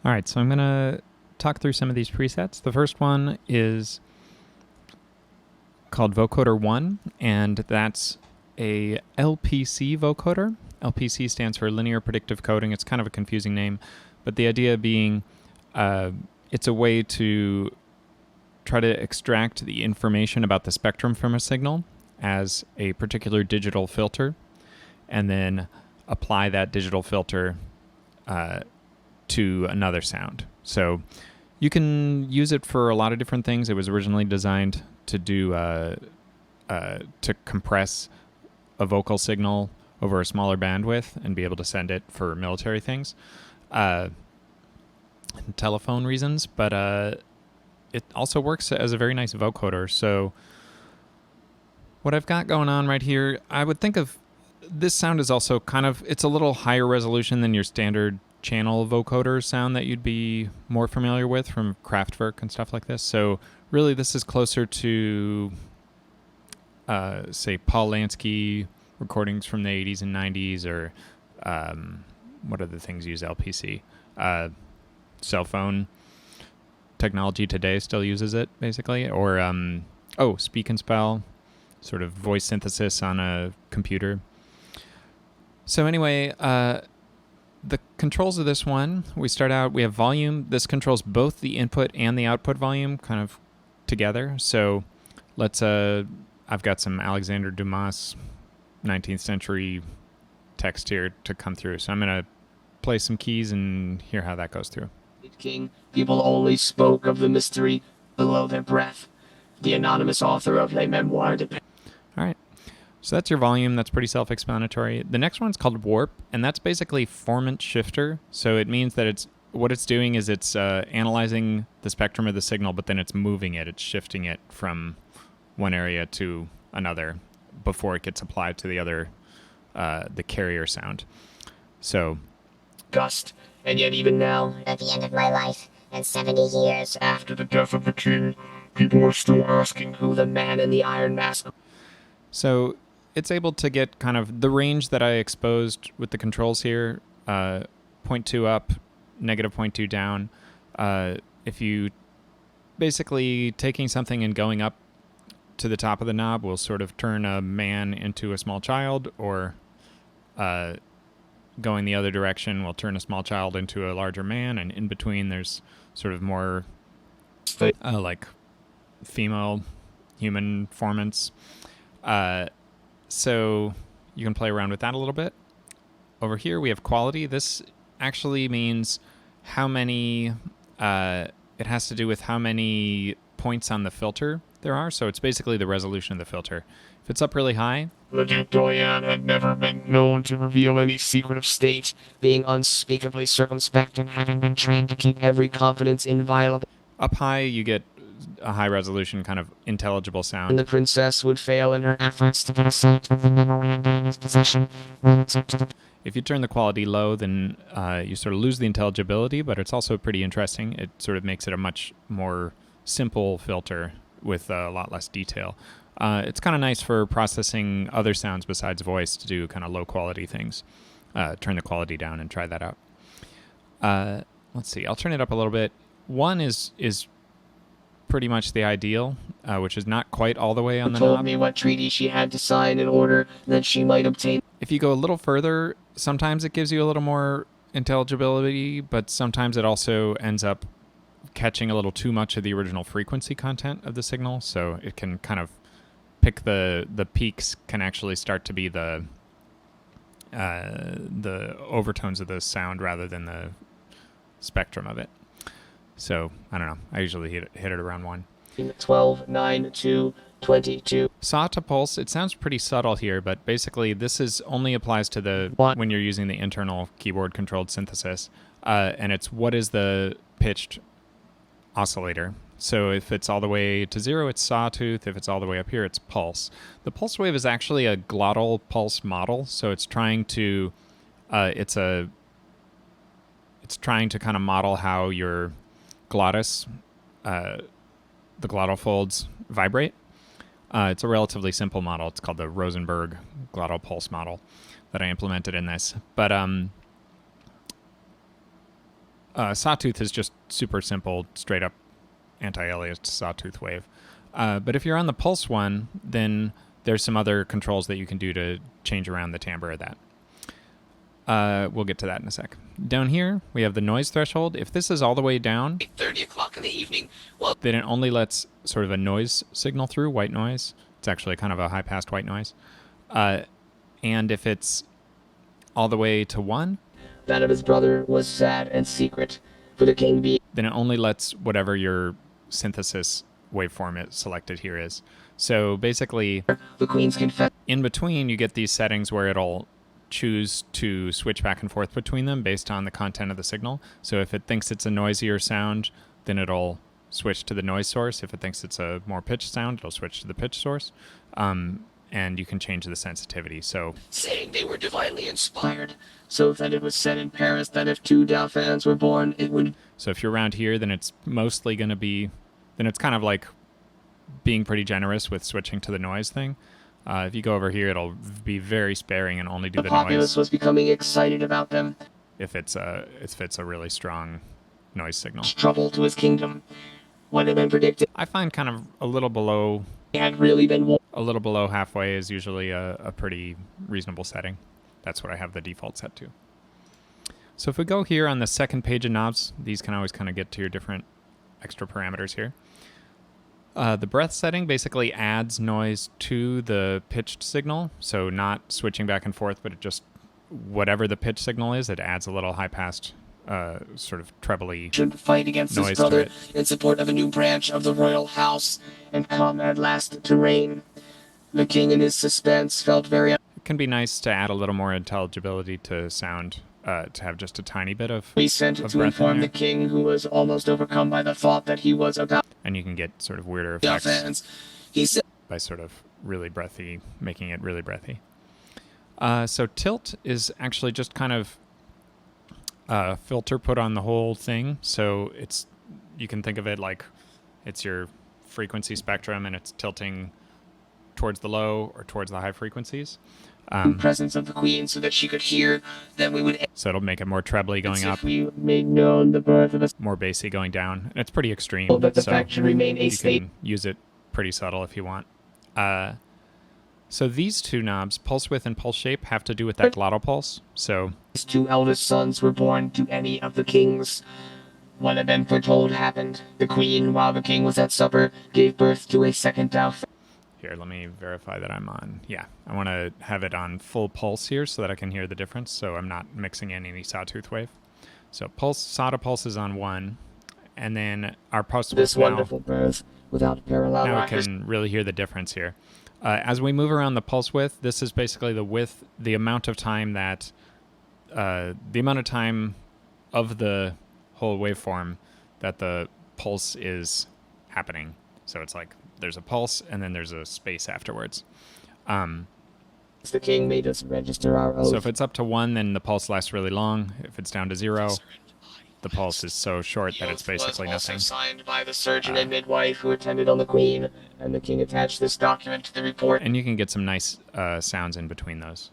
All right, so I'm going to talk through some of these presets. The first one is called Vocoder1, and that's a LPC vocoder. LPC stands for Linear Predictive Coding. It's kind of a confusing name, but the idea being it's a way to try to extract the information about the spectrum from a signal as a particular digital filter, and then apply that digital filter to another sound. So you can use it for a lot of different things. It was originally designed to do to compress a vocal signal over a smaller bandwidth and be able to send it for military things, telephone reasons. But it also works as a very nice vocoder. So what I've got going on right here, I would think of this sound is also kind of, it's a little higher resolution than your standard channel vocoder sound that you'd be more familiar with from Kraftwerk and stuff like this. So really this is closer to, say, Paul Lansky recordings from the 80s and 90s, or what other things use LPC? Cell phone technology today still uses it, basically. Or, Speak and Spell, sort of voice synthesis on a computer. So anyway, the controls of this one, we start out, we have volume. This controls both the input and the output volume kind of together. So let's, I've got some Alexander Dumas 19th century text here to come through. So I'm going to play some keys and hear how that goes through. King, people only spoke of the mystery below their breath. The anonymous author of Les Memoires de... All right. So that's your volume. That's pretty self-explanatory. The next one's called warp, and that's basically formant shifter. So it means that what it's doing is it's analyzing the spectrum of the signal, but then it's moving it. It's shifting it from one area to another before it gets applied to the other, the carrier sound. So... Gust. And yet even now, at the end of my life, and 70 years after the death of the king, people are still asking who the man in the iron mask... So it's able to get kind of the range that I exposed with the controls here, 0.2 up, negative 0.2 down. If you basically taking something and going up to the top of the knob will sort of turn a man into a small child, or going the other direction will turn a small child into a larger man, and in between there's sort of more like female human formants. So you can play around with that a little bit. Over here we have quality. This actually means how many, it has to do with how many points on the filter there are. So it's basically the resolution of the filter. If it's up really high... The Duke Doyen had never been known to reveal any secret of state, being unspeakably circumspect and having been trained to keep every confidence inviolate. Up high you get a high resolution kind of intelligible sound. And the princess would fail in her efforts to get a sight of the memoranda in his possession. If you turn the quality low, then you sort of lose the intelligibility, but it's also pretty interesting. It sort of makes it a much more simple filter with a lot less detail. It's kind of nice for processing other sounds besides voice to do kind of low quality things. Turn the quality down and try that out. Let's see, I'll turn it up a little bit. 1 is pretty much the ideal, which is not quite all the way on the knob. Told me what treaty she had to sign in order that she might obtain. If you go a little further, sometimes it gives you a little more intelligibility, but sometimes it also ends up catching a little too much of the original frequency content of the signal, so it can kind of pick the peaks can actually start to be the overtones of the sound rather than the spectrum of it. So, I don't know. I usually hit it around 1. 12, 9, 2, 22. Saw to pulse. It sounds pretty subtle here, but basically this only applies to the when you're using the internal keyboard controlled synthesis. And it's what is the pitched oscillator. So if it's all the way to 0, it's sawtooth. If it's all the way up here, it's pulse. The pulse wave is actually a glottal pulse model. So it's trying to, it's trying to kind of model how your glottis, the glottal folds vibrate. It's a relatively simple model. It's called the Rosenberg glottal pulse model that I implemented in this. But Sawtooth is just super simple, straight up anti-aliased sawtooth wave. But if you're on the pulse one, then there's some other controls that you can do to change around the timbre of that. We'll get to that in a sec. Down here, we have the noise threshold. If this is all the way down, 8:30 o'clock in the evening. then it only lets sort of a noise signal through, white noise. It's actually kind of a high-passed white noise. And if it's all the way to 1, That of his brother was sad and secret, for the king being then it only lets whatever your synthesis waveform it selected here is. So basically, the queen's confessor. in between, you get these settings where it'll choose to switch back and forth between them based on the content of the signal. So if it thinks it's a noisier sound, then it'll switch to the noise source. If it thinks it's a more pitched sound, it'll switch to the pitch source. And you can change the sensitivity. So Saying they were divinely inspired, so that it was said in Paris that if 2 dauphins were born, it would. so if you're around here, then it's mostly going to be, then it's kind of like being pretty generous with switching to the noise thing. If you go over here, it'll be very sparing and only do The the populace noise was becoming excited about them. if it's a really strong noise signal. Trouble to his kingdom. What had been predicted I find kind of a little below had really been won. halfway is usually a pretty reasonable setting. That's what I have the default set to. So if we go here on the second page of knobs, these can always kind of get to your different extra parameters here. The breath setting basically adds noise to the pitched signal, so not switching back and forth, but it just, whatever the pitch signal is, it adds a little high-passed sort of trebly Should fight against noise his to brother it. in support of a new branch of the royal house and come at last to reign. The king in his suspense felt very It can be nice to add a little more intelligibility to sound, to have just a tiny bit of sent of to breath in inform there. the king, who was almost overcome by the thought that he was about And you can get sort of weirder effects dauphins. He said by sort of really breathy, making it really breathy. So tilt is actually just kind of a filter put on the whole thing. So it's, you can think of it like it's your frequency spectrum and it's tilting towards the low or towards the high frequencies. in presence of the queen so that she could hear. Then we would So it'll make it more trebly going up, if we made known the birth of a more bassy going down. And it's pretty extreme. soul, that the so fact should remain a you state. can use it pretty subtle if you want. So these two knobs, pulse width and pulse shape, have to do with that glottal pulse. So His 2 eldest sons were born to any of the kings. What had been foretold happened. The queen, while the king was at supper, gave birth to a second dauphin. here, let me verify that I'm on. Yeah, I want to have it on full pulse here so that I can hear the difference, so I'm not mixing in any sawtooth wave. So pulse, saw to pulse is on 1, and then our pulse This width wonderful birth, without parallel now we riders. can really hear the difference here. As we move around the pulse width, this is basically the width, the amount of time that, the amount of time of the whole waveform that the pulse is happening. So it's like there's a pulse and then there's a space afterwards. The king made us register our oath. So if it's up to 1, then the pulse lasts really long. If it's down to 0, the pulse is so short that it's basically was also nothing. signed by the surgeon and midwife who attended on the queen, and the king attached this document to the report. And you can get some nice sounds in between those.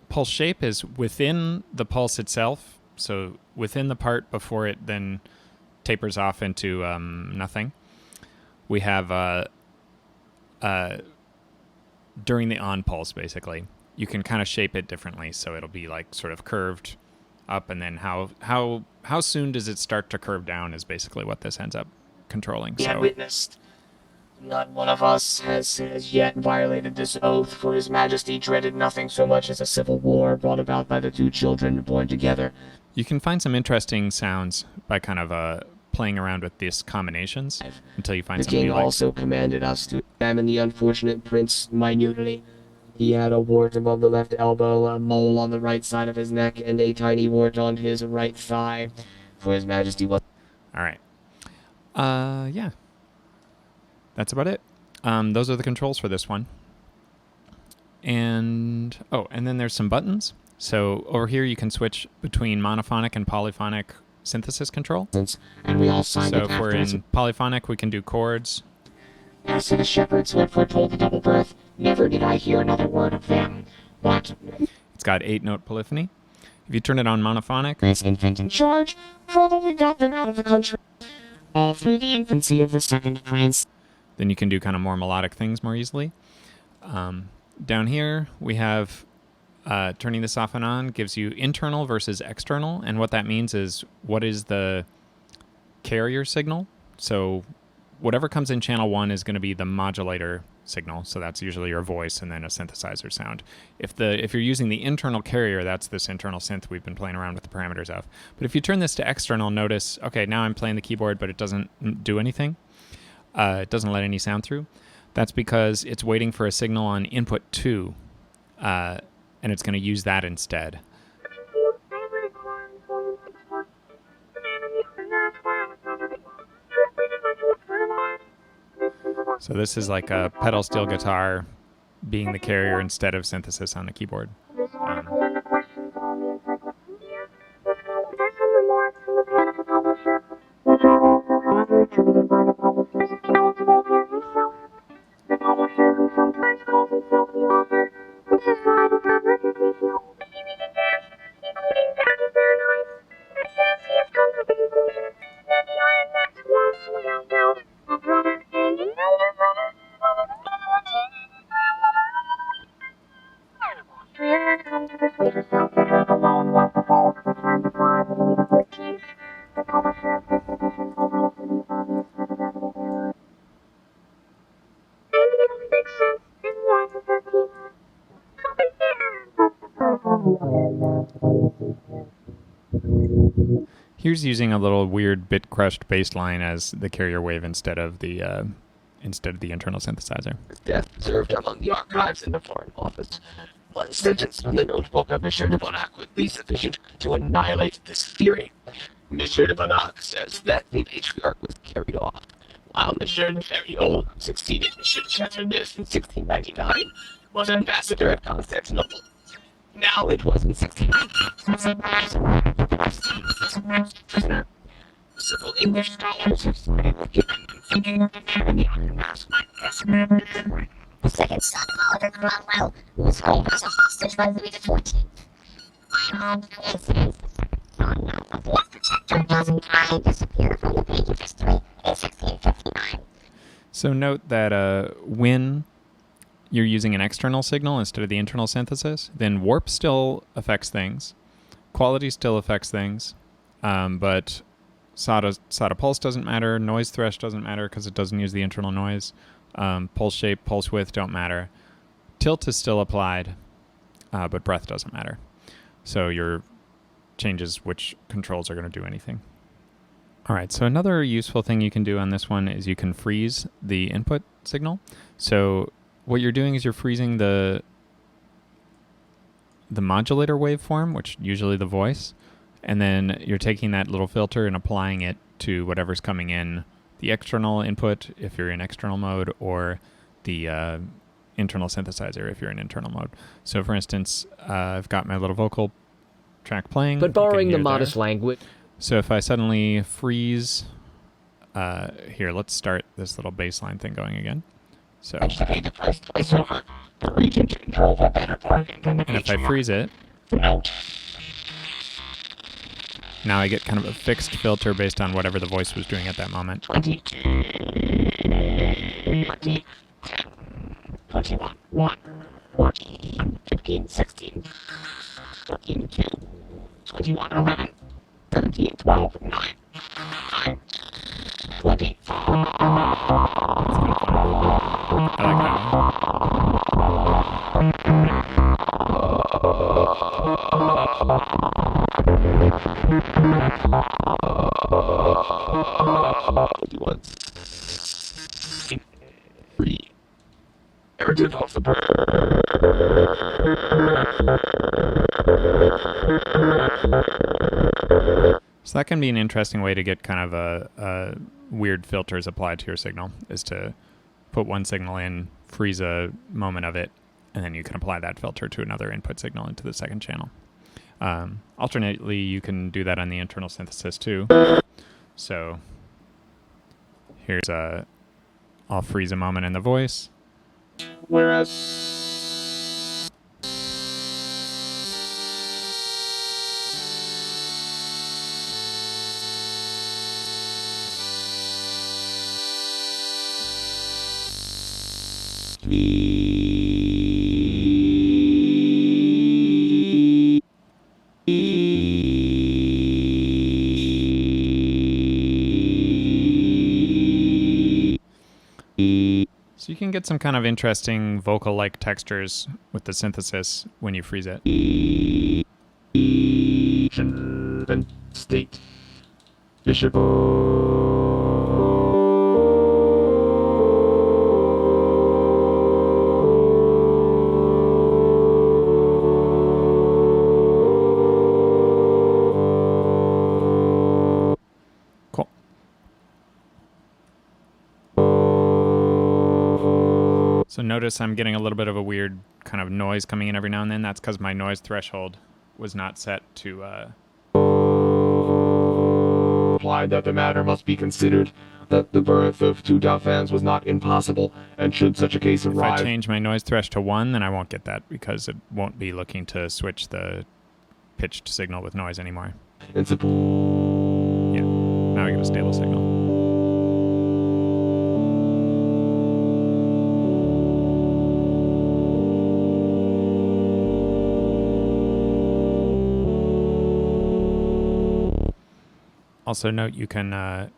Pulse shape is within the pulse itself, so within the part before it then tapers off into nothing. We have during the on pulse, basically, you can kind of shape it differently, so it'll be like sort of curved up, and then how soon does it start to curve down is basically what this ends up controlling. We had So witnessed. Not one of us has as yet violated this oath, for his majesty dreaded nothing so much as a civil war brought about by the 2 children born together. you can find some interesting sounds by kind of playing around with these combinations until you find The something king you like. also commanded us to examine the unfortunate prince minutely. He had a wart above the left elbow, a mole on the right side of his neck, and a tiny wart on his right thigh. For his majesty was All right. Yeah. That's about it. Those are the controls for this one. And, and then there's some buttons. So over here you can switch between monophonic and polyphonic synthesis control. and we all signed So it if we're afterwards. in polyphonic, we can do chords. As to the shepherds who had foretold the double birth, never did I hear another word of them. What? It's got 8-note polyphony. If you turn it on monophonic, This infant in charge probably got them out of the country. All through the infancy of the second prince. then you can do kind of more melodic things more easily. Down here, we have turning this off and on gives you internal versus external. And what that means is what is the carrier signal. So whatever comes in channel 1 is going to be the modulator signal. So that's usually your voice and then a synthesizer sound. If you're using the internal carrier, that's this internal synth we've been playing around with the parameters of. But if you turn this to external, notice, okay, now I'm playing the keyboard, but it doesn't do anything. It doesn't let any sound through. That's because it's waiting for a signal on input 2, and it's going to use that instead. So this is like a pedal steel guitar being the carrier instead of synthesis on the keyboard. Here's using a little weird bit crushed bass line as the carrier wave instead of the internal synthesizer. Death served among the archives in the Foreign Office. One sentence from the notebook of Monsieur de Bonac would be sufficient to annihilate this theory. Monsieur de Bonac says that the matriarch was carried off, while Monsieur de Ferriol, who succeeded Monsieur de Chateauneuf in 1699, was ambassador at Constantinople. Now it was in 1699. Several English scholars have cited the thinking of the family on the mass might The second son of Oliver Cromwell, who was held as a hostage by Louis XIV. By all coincidence, the second son of the fourth protector doesn't die disappear from the page of history in 1659. So note that when you're using an external signal instead of the internal synthesis, then warp still affects things, quality still affects things, but SATA pulse doesn't matter, noise thresh doesn't matter because it doesn't use the internal noise, pulse shape, pulse width don't matter. Tilt is still applied, but breath doesn't matter. So your changes which controls are going to do anything. All right, so another useful thing you can do on this one is you can freeze the input signal. So what you're doing is you're freezing the modulator waveform, which usually the voice, and then you're taking that little filter and applying it to whatever's coming in, the external input if you're in external mode, or the internal synthesizer if you're in internal mode. So for instance, I've got my little vocal track playing. But borrowing the modest language. So if I suddenly freeze, here, let's start this little bass line thing going again. So, and if I freeze it, now I get kind of a fixed filter based on whatever the voice was doing at that moment. 20, 21, 1, 14, 15, 16, 13, 2, 21, 11, 13, 12, 9, 9, 20. I like that one. 3. Narrative of the So that can be an interesting way to get kind of a weird filters applied to your signal, is to put one signal in, freeze a moment of it, and then you can apply that filter to another input signal into the second channel. Alternately, you can do that on the internal synthesis too. So here's I'll freeze a moment in the voice. Whereas So you can get some kind of interesting vocal-like textures with the synthesis when you freeze it. State. Bishop. Cool. So notice I'm getting a little bit of a weird kind of noise coming in every now and then. That's because my noise threshold was not set to... Implied that the matter must be considered, that the birth of two Dauphin's was not impossible, and should such a case If arise... I change my noise thresh to 1, then I won't get that because it won't be looking to switch the pitched signal with noise anymore. It's Yeah, now we get a stable signal. Also note you can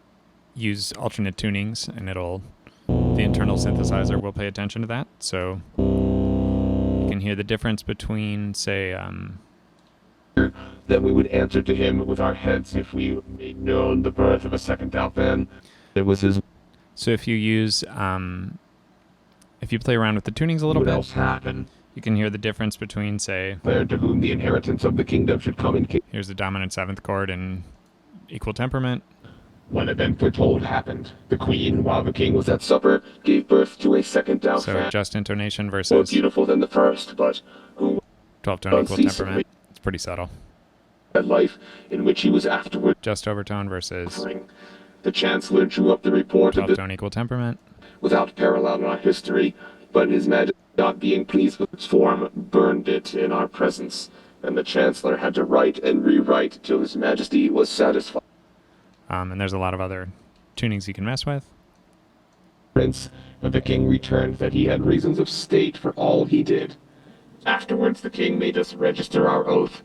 use alternate tunings and the internal synthesizer will pay attention to that. So you can hear the difference between, say, that we would answer to him with our heads if we made known the birth of a second Dauphin. It was his... so if you use, if you play around with the tunings a little What bit, else happened? you can hear the difference between, say, There to whom the inheritance of the kingdom should come in... here's the dominant 7th chord in equal temperament. When event foretold happened, the queen, while the king was at supper, gave birth to a second So Dauphin, just intonation more versus beautiful than the first, but who 12 tone equal unceasingly temperament. It's pretty subtle. had life, in which he was afterward Just overtone versus suffering. The chancellor drew up the report of 12 the tone equal temperament. without parallel in our history, but his majesty, not being pleased with its form, burned it in our presence, and the chancellor had to write and rewrite till his majesty was satisfied. And there's a lot of other tunings you can mess with. Prince, but the king returned that he had reasons of state for all he did. Afterwards the king made us register our oath,